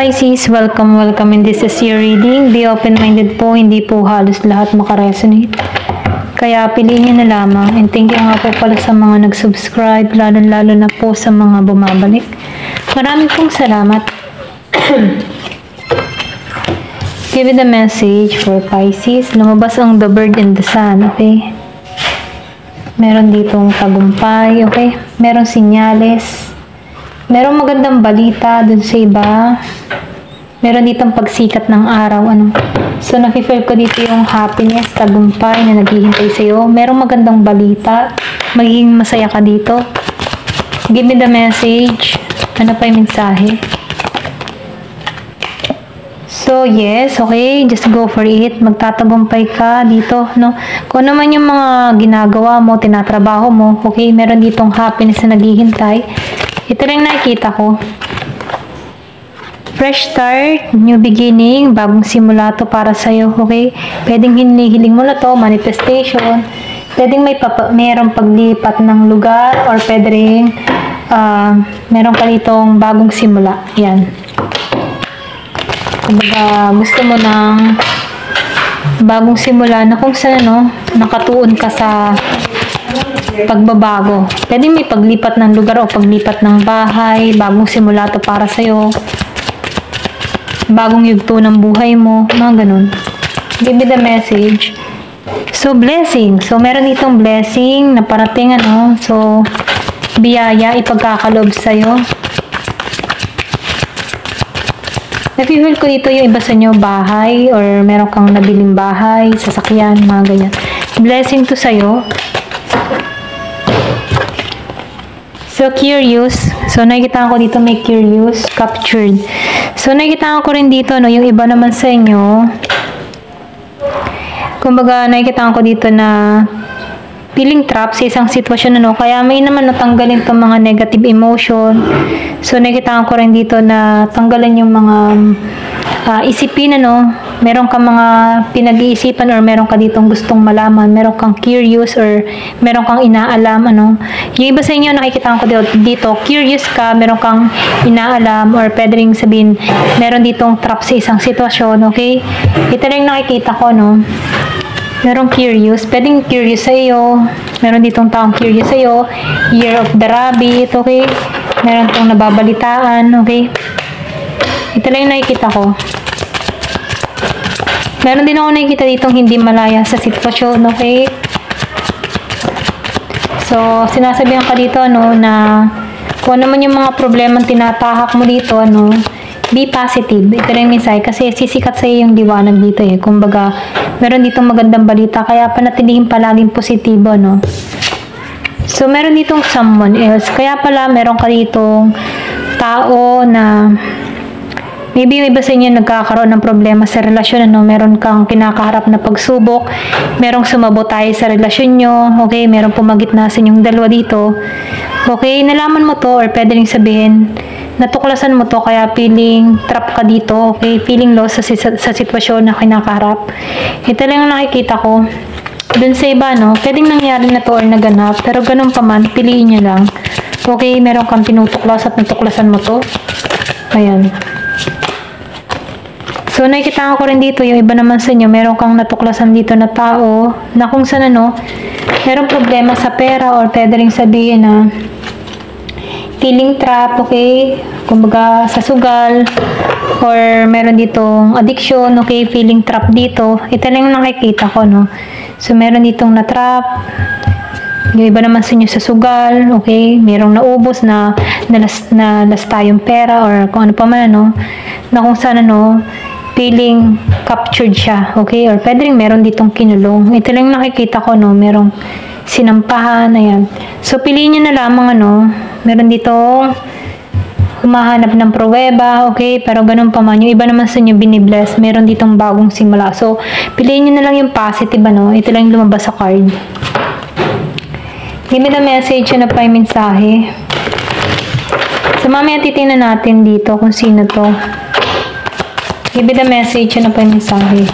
Pisces, welcome and this is your reading. Be open-minded po, hindi po halos lahat makaresonate. Kaya piliin nyo na lamang. And thank you nga po pala sa mga nag-subscribe, lalo na po sa mga bumabalik. Maraming pong salamat. Give me the message for Pisces. Lumabas ang The Bird and the Sun, okay? Meron ditong tagumpay, okay? Merong sinyales. Merong magandang balita dun sa iba. Meron ditong pagsikat ng araw, ano? So, nakifeel ko dito yung happiness, tagumpay na naghihintay sa'yo. Merong magandang balita. Magiging masaya ka dito. Give me the message. Ano pa yung mensahe? So, yes, okay. Just go for it. Magtatagumpay ka dito, no? Kung ano man yung mga ginagawa mo, tinatrabaho mo, okay? Meron ditong happiness na naghihintay. Ito lang nakikita ko. Fresh start, new beginning, bagong simula to para sa'yo, okay? Pwedeng hinihiling mo na to, manifestation. Pwedeng mayroong paglipat ng lugar or pwede rin meron ka ditong bagong simula. Yan. Kumbaga, gusto mo ng bagong simula na kung saan, no, nakatuon ka sa pagbabago. Pwede may paglipat ng lugar o paglipat ng bahay, bagong simula to para sa'yo, bagong yugto ng buhay mo, mga ganun. Give me the message. So, blessing. So, meron itong blessing na parating, ano, so, biyaya, ipagkakaloob sa'yo. Napifeel ko dito yung iba sa inyo, bahay, or meron kang nabiling bahay, sasakyan, mga ganyan. Blessing to sa'yo. So, curious. So, nakikita ko dito may curious, captured. So, nakikita ko rin dito, no, yung iba naman sa inyo. Kumbaga, nakikita ko dito na feeling trap sa isang sitwasyon, ano. Kaya may naman natanggalin itong mga negative emotion. So, nakikita ko rin dito na tanggalan yung mga isipin, ano. Meron ka mga pinag-iisipan or meron ka ditong gustong malaman, meron kang curious or meron kang inaalam, ano. Yung iba sa inyo, nakikita ko dito, curious ka, meron kang inaalam or pwede rin sabihin, meron ditong trap sa isang sitwasyon, okay? Ito rin nakikita ko, no. Merong curious, pwedeng curious sa iyo, meron ditong taong curious sa iyo, Year of the Rabbit, okay? Meron tong nababalitaan, okay? Ito lang yung nakikita ko. Meron din ako nakikita ditong hindi malaya sa sitwasyon, okay? So, sinasabihan ka dito, ano, na kung ano man yung mga problemang tinatahak mo dito, ano, be positive. Ito lang yung mensahe kasi sisikat sa iyo yung liwanag dito, eh. Kumbaga, meron ditong magandang balita, kaya panatilihin palaging positibo, no? So, meron ditong someone else. Kaya pala, meron ka ditong tao na maybe yung iba sa inyo nagkakaroon ng problema sa relasyon, ano, meron kang kinakaharap na pagsubok, merong sumabot tayo sa relasyon nyo, okay, merong pumagitna sa inyong dalawa dito, okay, nalaman mo to, or pwede rin sabihin, natuklasan mo to, kaya feeling trap ka dito, okay, feeling lost sa sitwasyon na kinakaharap. Ito lang ang nakikita ko. Dun sa iba, no, pwedeng nangyari na to or naganap, pero ganun pa man, piliin nyo lang. Okay, meron kang tinutuklas at natuklasan mo to. Ayan. So, nakikita ko rin dito, yung iba naman sa inyo, meron kang natuklasan dito na tao, na kung saan, ano, merong problema sa pera, or pwede rin sabihin na feeling trap, okay, kumbaga sa sugal, or meron ditong addiction, okay, feeling trap dito. Ito lang yung nakikita ko, no. So, meron ditong na-trap, yung iba naman sa inyo sa sugal, okay, merong naubos na lasta yung pera, or kung ano pa man, ano, na kung saan, ano, feeling captured siya, okay? Or pwede rin meron ditong kinulong. Ito lang nakikita ko, no? Merong sinampahan, ayan. So, piliin nyo na lamang, ano? Meron ditong humahanap ng pruweba, okay? Pero ganun pa man. Yung iba naman sa inyo binibless, meron ditong bagong simula. So, piliin nyo na lang yung positive, ano? Ito lang yung lumabas sa card. Give me the message na pa yung mensahe. So, mamaya titingnan natin dito kung sino to. Give me the message na pa yung mensahe.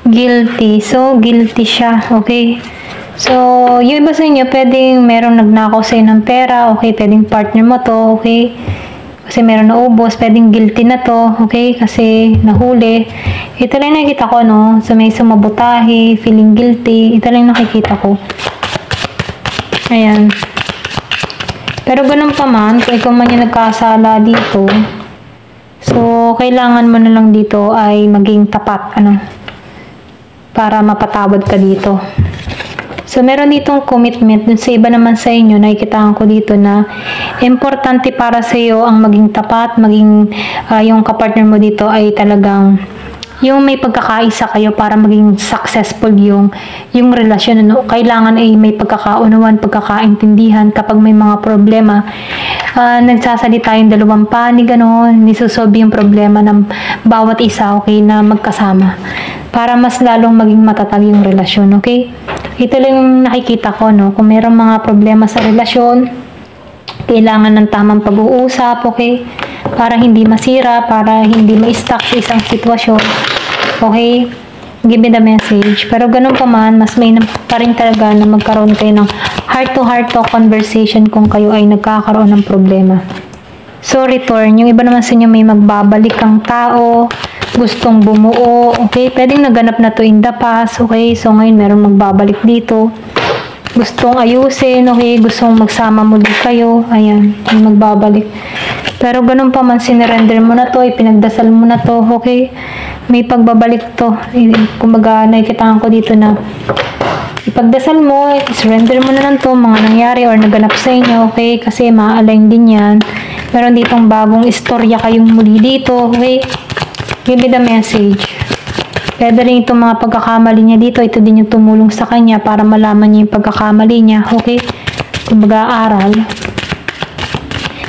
Guilty. So, guilty siya. Okay? So, yung iba sa inyo, pwedeng merong nagnakaw sa'yo ng pera. Okay? Pwedeng partner mo to. Okay? Kasi meron naubos, pwedeng guilty na to, okay? Kasi nahuli. Ito lang nakikita ko, no? So, may sumabutahe, feeling guilty. Ito lang nakikita ko. Ayan. Pero ganun pa man, kung ikaw man yung nagkasala dito, so, kailangan mo na lang dito ay maging tapat, ano? Para mapatawad ka dito. So, meron ditong commitment. Dun sa iba naman sa inyo, nakikitaan ko dito na importante para sa iyo ang maging tapat, maging yung kapartner mo dito ay talagang yung may pagkakaisa kayo para maging successful yung relasyon. Ano? Kailangan ay may pagkakaunawan, pagkakaintindihan kapag may mga problema. Nagsasalita yung dalawang panig, ano, nisosolve yung problema ng bawat isa, okay, na magkasama. Para mas lalong maging matatag yung relasyon, okay? Ito lang yung nakikita ko, no? Kung mayroong mga problema sa relasyon, kailangan ng tamang pag-uusap, okay? Para hindi masira, para hindi ma-stuck sa isang sitwasyon, okay? Give me the message. Pero ganun pa man, mas may pa rin talaga na magkaroon kayo ng heart-to-heart conversation kung kayo ay nagkakaroon ng problema. So, return. Yung iba naman sa inyo may magbabalik kang tao, gustong bumuo, okay? Pwedeng naganap na to in the past, okay? So, ngayon meron magbabalik dito. Gustong ayusin, okay? Gustong magsama muli kayo. Ayan, may magbabalik. Pero ganun pa man, sinurrender mo na to, ipinagdasal mo na to, okay? May pagbabalik to. Kumbaga, nakikitaan ko dito na ipagdasal mo, surrender mo na lang to, mga nangyari or naganap sa inyo, okay? Kasi ma-align din yan. Meron ditong bagong istorya kayong muli dito, okay? Give me the message. Pwede rin itong mga pagkakamali niya dito. Ito din yung tumulong sa kanya para malaman niya yung pagkakamali niya. Okay? Kumbaga, aral.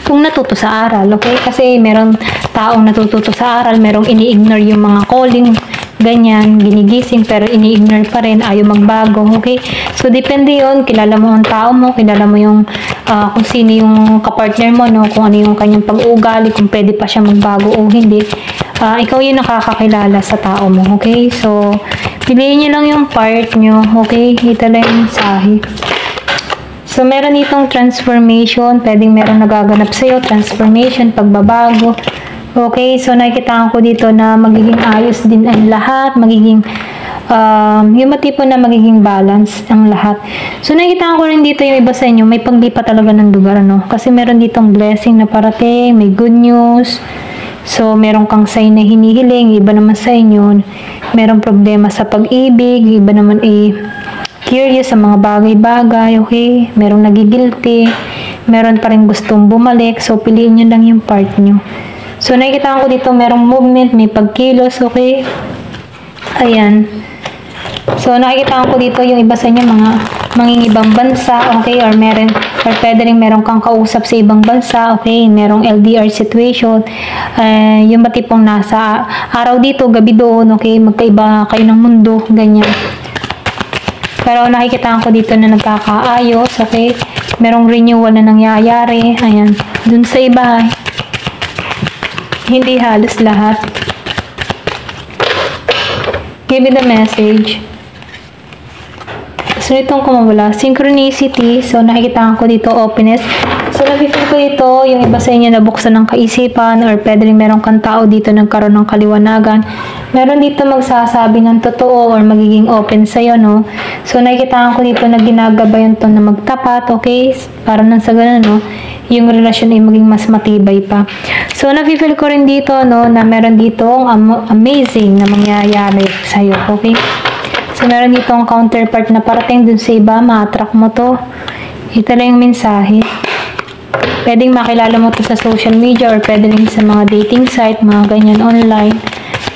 Kung natuto sa aral. Okay? Kasi meron taong natututo sa aral. Merong ini-ignore yung mga calling. Ganyan. Ginigising pero ini-ignore pa rin. Ayaw magbago. Okay? So, depende yun. Kilala mo ang tao mo. Kilala mo yung kung sino yung kapartner mo. No? Kung ano yung kanyang pag-uugali. Kung pwede pa siya magbago o hindi. Ikaw yung nakakakilala sa tao mo, okay? So, piliin nyo lang yung part nyo, okay? Ito lang yung mensahe. So, meron itong transformation. Pwedeng meron nagaganap sa'yo. Transformation, pagbabago. Okay? So, nakikita ko dito na magiging ayos din ang lahat. Magiging, yung tipo na magiging balance ang lahat. So, nakikita ko rin dito yung iba sa inyo. May paglipat talaga ng lugar, ano? Kasi meron ditong blessing na parating. May good news. So, meron kang sign na hinihiling, iba naman sa inyo, meron problema sa pag-ibig, iba naman curious sa mga bagay-bagay, okay? Merong nagigilty, meron pa rin gustong bumalik, so piliin nyo lang yung part nyo. So, nakikita ko dito, merong movement, may pagkilos, okay? Ayan. So, nakikita ko dito yung iba sa inyo, mga mangingibang bansa, okay? Or pwede rin meron kang kausap sa ibang bansa, okay? Merong LDR situation. Yung ba tipong nasa araw dito, gabi doon, okay? Magkaiba kayo ng mundo, ganyan. Pero nakikita ko dito na nagkakaayos, okay? Merong renewal na nangyayari, ayan. Dun sa iba, hindi halos lahat. Give me the message. So, itong kumawala, synchronicity. So, nakikita ko dito, openness. So, nakikita ko dito, yung iba sa inyo nabuksan ng kaisipan or pwede rin meron kang tao dito nagkaroon ng kaliwanagan. Meron dito magsasabi ng totoo or magiging open sa'yo, no? So, nakikita ko dito na ginagabayan to na magtapat, okay? Para nang sa ganun, no? Yung relasyon ay maging mas matibay pa. So, nafe-feel ko rin dito, no, na meron dito amazing na mangyayari sa'yo, okay? So, meron dito ang counterpart na parating dun sa iba, ma-attract mo to. Ito lang yung mensahe. Pwedeng makilala mo to sa social media or pwede rin sa mga dating site, mga ganyan online.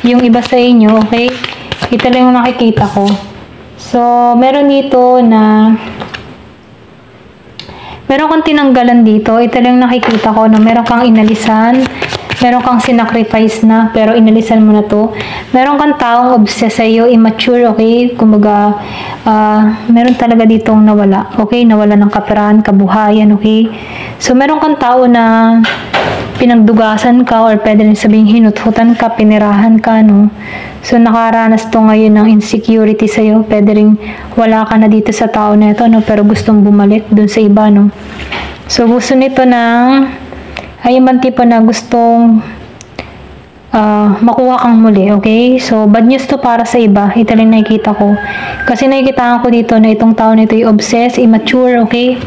Yung iba sa inyo, okay? Ito lang yung nakikita ko. So, meron dito na meron kang tinanggalan dito. Ito lang nakikita ko na meron kang inalisan. Meron kang sinacrifice na, pero inalisan mo na to. Meron kang taong obsessed sa'yo, immature, okay? Kumbaga, meron talaga ditong nawala, okay? Nawala ng kaperahan, kabuhayan, okay? So, meron kang tao na pinagdugasan ka or pwede rin sabihin hinuthutan ka, pinirahan ka, no? So, nakaranas to ngayon ng insecurity sa'yo. Pwede rin wala ka na dito sa tao na ito, no? Pero gustong bumalik dun sa iba, no? So, gusto nito ng ay yung bang tipo na gustong makuha kang muli, okay? So, bad news to para sa iba. Ito lang nakikita ko. Kasi nakikita ko dito na itong tao nito ay obsessed, immature, okay?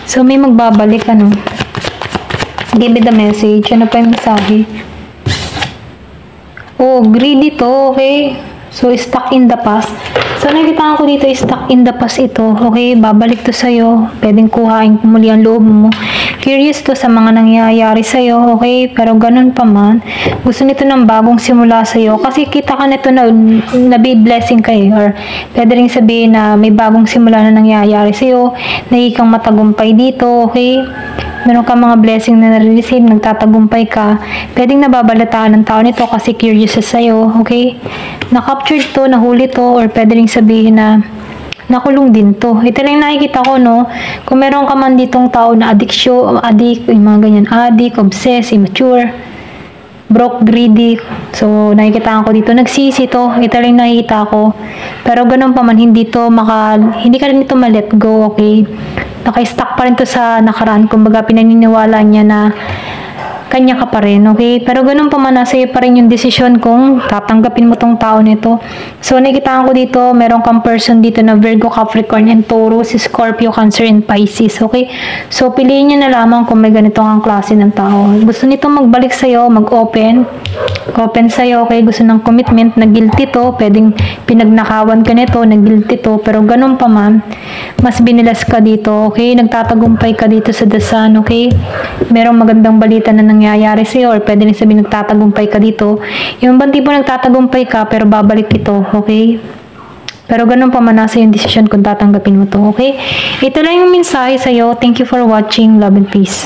So, may magbabalik, ano? Give me the message. Ano pa yung mensahe? Oh, greedy to, okay? So, stuck in the past. So, nakikita ko dito, stuck in the past ito. Okay, babalik to sa'yo. Pwedeng kuhain muli ang loob mo. Curious to sa mga nangyayari sa'yo, okay? Pero ganun pa man, gusto nito ng bagong simula sa'yo. Kasi kita ka nito na nabi-blessing kayo. Or pwede rin sabihin na may bagong simula na nangyayari sa'yo. Nagiging matagumpay dito, okay? Meron ka mga blessing na nare-receive, nagtatagumpay ka. Pwedeng nababalataan ng tao nito kasi curious sa sa'yo, okay? Na-captured to, nahuli to, or pwede rin sabihin na nakulong din to. Ito lang yung nakikita ko, no? Kung meron ka man ditong tao na addict, yung mga ganyan, addict, obsessed, immature, broke, greedy. So, nakikita ko dito, nagsisi to. Ito lang yung nakikita ko. Pero ganun pa man, hindi ka rin ito ma-let go, okay? Naka-stuck pa rin to sa nakaraan. Kumbaga, pinaniniwala niya na kanya ka pa rin, okay? Pero ganun pa man, nasa iyo pa rin yung desisyon kung tatanggapin mo tong tao nito. So, nakikita ko dito, meron kang person dito na Virgo, Capricorn, and Taurus, Scorpio, Cancer, and Pisces, okay? So, piliin nyo na lamang kung may ganito ang klase ng tao. Gusto nito magbalik sa'yo, mag-open sa'yo, okay? Gusto ng commitment, na guilty to, pwedeng pinagnakawan ka nito, na guilty to, pero ganun pa man, mas binilas ka dito, okay? Nagtatagumpay ka dito sa The Sun, okay? Merong magandang balita na nangyayari sa'yo, or pwede rin sabihin nagtatagumpay ka dito. Yung bang tipo nagtatagumpay ka, pero babalik ito, okay? Pero ganun pa man, nasa yung decision kung tatanggapin mo to, okay? Ito lang yung mensahe sa'yo. Thank you for watching. Love and peace.